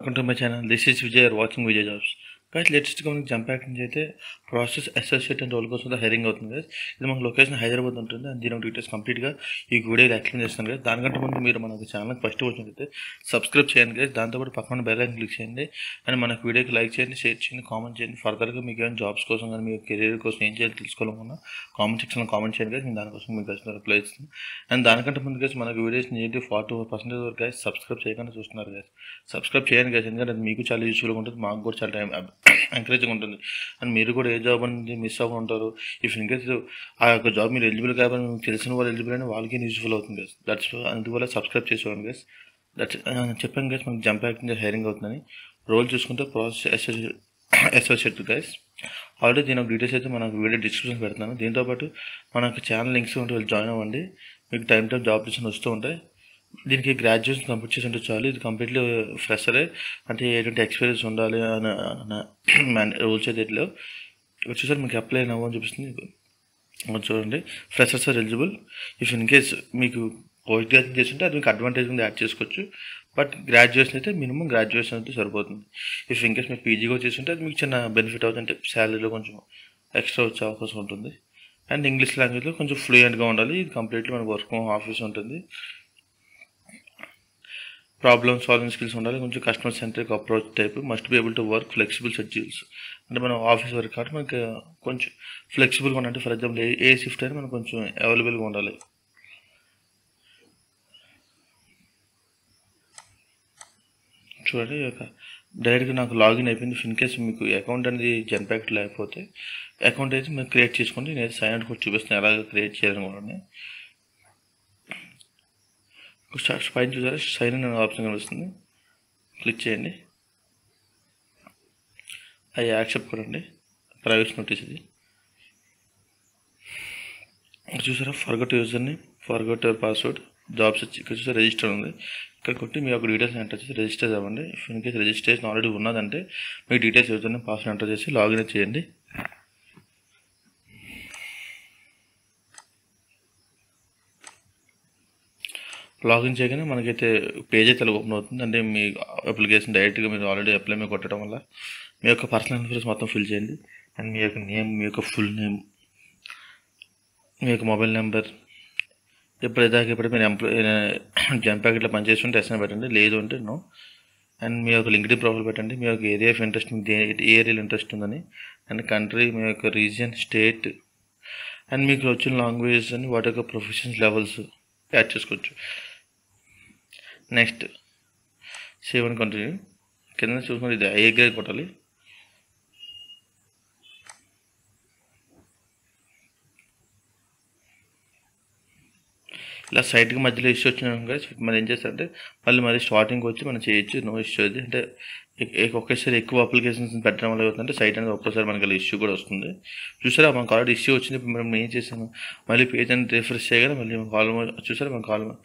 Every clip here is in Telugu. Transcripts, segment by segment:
Welcome to my channel. This is Vijay. You're watching Vijay Jobs. Guys, latest గా మనకి జంప్ యాక్ట్ నుంచి అయితే ప్రాసెస్ అసోసియేట్ అండ్ రోల్ కోసం హైరింగ్ అవుతుంది గైస్. ఇది మనకు లొకేషన్ హైదరాబాద్ ఉంటుంది అండ్ దీని డీటెయిల్స్ కంప్లీట్గా ఈ వీడియోలో ఎక్స్ప్లెయిన్ చేస్తాను గైస్. దానికంటే ముందు మీరు మనకు ఛానల్ ఫస్ట్ వచ్చినట్లయితే సబ్స్క్రైబ్ చేయండి గైస్. దాంతోపాటు పక్కన బెల్ ఐకాన్ క్లిక్ చేయండి అండ్ మనకు వీడియోకి లైక్ చేయండి, షేర్ చేయండి, కామెంట్ చేయండి. ఫర్దర్గా మీకు ఏమైనా జాబ్స్ కోసం కానీ మీ కెరీర్ కోసం ఏం చేయాలి తెలుసుకోవాలనుకున్నా కామెంట్ సెక్షన్లో కామెంట్ చేయండి గైస్. నేను దానికోసం మీకు వచ్చిన రిప్లై ఇస్తాను. అండ్ దానికంటే ముందు గైస్ మనకు వీడియోస్ నియర్లీ 40% వరకు గైస్ సబ్స్క్రైబ్ చేయకుండా చూస్తున్నారు గైస్. సబ్స్క్రైబ్ చేయండి గైస్, ఎందుకంటే అది మీకు చాలా యూస్ఫుల్గా ఉంటుంది, మాకు కూడా చాలా టైం ఎంకరేజింగ్ ఉంటుంది. అండ్ మీరు కూడా ఏ జాబ్ అనేది మిస్ అవ్వకుండా ఉంటారు. ఇఫ్ ఇన్కేస్ ఆ యొక్క జాబ్ మీరు ఎలిజిబుల్ కాబట్టి మీకు తెలిసిన వాళ్ళు ఎలిజిబుల్ అని వాళ్ళకి యూస్ఫుల్ అవుతుంది గైస్. దట్స్ అందువల్ల సబ్స్క్రైబ్ చేసుకోండి గైస్. దట్స్ చెప్పాను గైస్ మనకి జంప్ యాక్ట్ నుంచి హైరింగ్ అవుతుందని. రోల్ చూసుకుంటే ప్రాసెస్ అసోసియేట్ గైస్. ఆల్రెడీ దీని డీటెయిల్స్ అయితే మనకు వీడియో డిస్క్రిప్షన్ పెడతాను. దీంతోపాటు మనకు ఛానల్ లింక్స్ ఉంటే వాళ్ళు జాయిన్ అవ్వండి. మీకు టైం జాబ్ డిస్కషన్ వస్తూ ఉంటాయి. దీనికి గ్రాడ్యుయేషన్ కంప్లీట్ చేసి ఉంటే చాలు. ఇది కంప్లీట్లీ ఫ్రెషరే, అంటే ఎటువంటి ఎక్స్పీరియన్స్ ఉండాలి అన్న రూల్స్ అయితే ఇట్లా వచ్చేసరికి మీకు అప్లై అవ్వని చూపిస్తుంది. చూడండి, freshers are eligible. If in case మీకు పోస్ట్ గ్రాడ్యుయేషన్ చేస్తుంటే అది మీకు అడ్వాంటేజ్ కింద యాడ్ చేసుకోవచ్చు. బట్ గ్రాడ్యుయేషన్ అయితే మినిమం గ్రాడ్యుయేషన్ అయితే సరిపోతుంది. ఇఫ్ ఇన్ కేస్ మీకు పీజీ కూడా చేస్తుంటే అది మీకు చిన్న బెనిఫిట్ అవుతుంది, అంటే శాలరీలో కొంచెం ఎక్స్ట్రా వచ్చే అవకాశం ఉంటుంది. అండ్ ఇంగ్లీష్ లాంగ్వేజ్లో కొంచెం ఫ్లూయెంట్గా ఉండాలి. ఇది కంప్లీట్లీ మనకు వర్క్ ఫ్రమ్ ఆఫీస్ ఉంటుంది. ప్రాబ్లమ్ సాల్వింగ్ స్కిల్స్ ఉండాలి. కొంచెం customer centric approach type. Must be able to work flexible schedules. అంటే మనం ఆఫీస్ వర్క్ కాబట్టి మనకి కొంచెం ఫ్లెక్సిబుల్గా ఉండాలి. ఫర్ ఎగ్జాంపుల్ ఏ షిఫ్ట్ అయినా మనకు కొంచెం అవైలబుల్గా ఉండాలి. చూడండి, డైరెక్ట్గా నాకు లాగిన్ అయిపోయింది. ఇన్ కేస్ మీకు అకౌంట్ అనేది జంప్ యాక్ట్ లేకపోతే అకౌంట్ అయితే మీరు క్రియేట్ చేసుకోండి. నేను సైన్ అవుట్ కూడా చూపిస్తాను ఎలా క్రియేట్ చేయాలనుకోండి. పైన చూసారా సైన్ ఇన్ ఆప్షన్ కనిపిస్తుంది, క్లిక్ చేయండి. అది యాక్సెప్ట్ కొనండి. ప్రైవేట్ నోటీస్ ఇది చూసారా. ఫర్గట్ యూజర్ని, ఫర్గట్ యువర్ పాస్వర్డ్, జాబ్స్ వచ్చి ఇక్కడ చూసారా రిజిస్టర్ ఉంది. ఇక్కడ కొట్టి మీ యొక్క డీటెయిల్స్ ఎంటర్ చేసి రిజిస్టర్ అవ్వండి. If in case registration already ఉన్నదంటే మీ డీటెయిల్స్ యూజర్ని పాస్వర్డ్ ఎంటర్ చేసి లాగిన్ చేయండి. లాగిన్ చేయగానే మనకైతే పేజ్ అయితే ఓపెన్ అవుతుంది. అంటే మీ అప్లికేషన్ డైరెక్ట్గా మీరు ఆల్రెడీ అప్లై మీద కొట్టడం వల్ల మీ యొక్క పర్సనల్ ఇన్ఫర్మేషన్ మొత్తం ఫిల్ చేయండి. అండ్ మీ యొక్క నేమ్, మీ యొక్క ఫుల్ నేమ్, మీ యొక్క మొబైల్ నెంబర్, ఎప్పుడైతే మీరు జంప్ యాక్ట్లో పనిచేస్తుంటే ఎస్ఎన్ పెట్టండి, లేదు అంటే నో. అండ్ మీ యొక్క లింక్డ్ఇన్ ప్రొఫైల్ పెట్టండి. మీ యొక్క ఏరియా ఆఫ్ ఇంట్రెస్ట్, ఏ ఏరియాలో ఇంట్రెస్ట్ ఉందని, అండ్ కంట్రీ, మీ యొక్క రీజియన్, స్టేట్, అండ్ మీకు వచ్చిన లాంగ్వేజ్ అని వాటి యొక్క ప్రొఫెషన్స్ లెవెల్స్ యాడ్ చేసుకోవచ్చు. Next save and continue. కింద చూసుకుంటే ఇది ఏ గ్రేడ్ కొట్టాలి. ఇలా సైట్కి మధ్యలో ఇష్యూ వచ్చినాక మనం ఏం చేస్తారంటే మళ్ళీ స్టార్టింగ్కి వచ్చి మనం చేయొచ్చు. నో ఇష్యూ అది, అంటే ఒకేసారి ఎక్కువ అప్లికేషన్స్ పెట్టడం వల్ల అవుతుందంటే సైట్ అనేది ఒక్కసారి మనకి ఇష్యూ కూడా వస్తుంది. చూసారా మనకు ఆల్రెడీ ఇష్యూ వచ్చింది. మనం ఏం చేసాము, మళ్ళీ పేజ్ అనేది రిఫ్రెష్ చేయగానే మళ్ళీ ఆల్మోస్ట్ చూసారా మనకు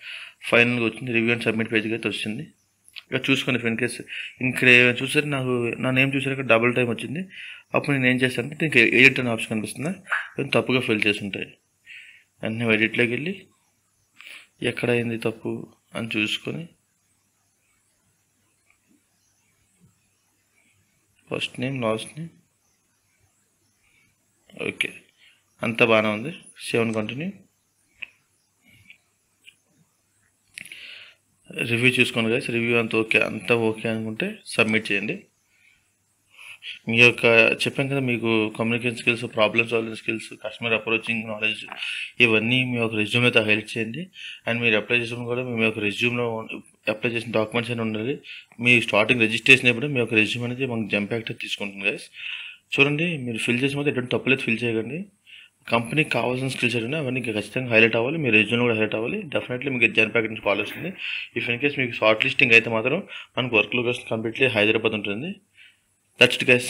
ఫైనల్గా వచ్చింది. రివ్యూ అండ్ సబ్మిట్ పేజ్కి అయితే వచ్చింది. ఇక చూసుకోండి. ఇన్ కేస్ ఇక్కడ చూసారు నా నేమ్ చూసారు ఇక్కడ డబుల్ టైం వచ్చింది. అప్పుడు నేను ఏం చేస్తానంటే దీనికి ఎడిట్ అనే ఆప్షన్ కనిపిస్తుందా, తప్పుగా ఫిల్ చేసి ఉంటాయి. అన్నీ ఎడిట్లోకి వెళ్ళి ఎక్కడ అయింది తప్పు అని చూసుకొని first name, last name, okay అంతా బాగానే ఉంది. Save and continue. రివ్యూ చూసుకోండి గైస్. రివ్యూ అంతా ఓకే అనుకుంటే సబ్మిట్ చేయండి. మీ యొక్క చెప్పాను కదా మీకు communication skills, problem solving skills, customer approaching knowledge, ఇవన్నీ మీ యొక్క రెజ్యూమ్లో హెల్ప్ చేయండి. అండ్ మీరు అప్లై చేసినప్పుడు కూడా మీ యొక్క రెజ్యూమ్లో అప్లై చేసిన డాక్యుమెంట్స్ అని ఉండాలి. మీ స్టార్టింగ్ రిజిస్ట్రేషన్ అప్పుడు మీ యొక్క రెజ్యూమ్ అనేది మనకు జంప్ యాక్ట్ తీసుకుంటుంది గైస్. చూడండి, మీరు ఫిల్ చేసిన పోతే ఎటువంటి తప్పులేదు, ఫిల్ చేయకండి. కంపెనీకి కావాల్సిన స్కిల్స్ ఏంటంటే అవన్నీ ఖచ్చితంగా హైలైట్ అవ్వాలి. మీ రెజ్యూమ్ కూడా హైలైట్ అవ్వాలి. డెఫినెట్లీ మీకు జంప్ యాక్ట్ నుంచి కాల్ వస్తుంది. ఇఫ్ ఇన్ కేస్ మీకు షార్ట్ లిస్టింగ్ అయితే మాత్రం మనకు వర్క్ లొకేషన్ కంప్లీట్లీ హైదరాబాద్ ఉంటుంది. That's it guys.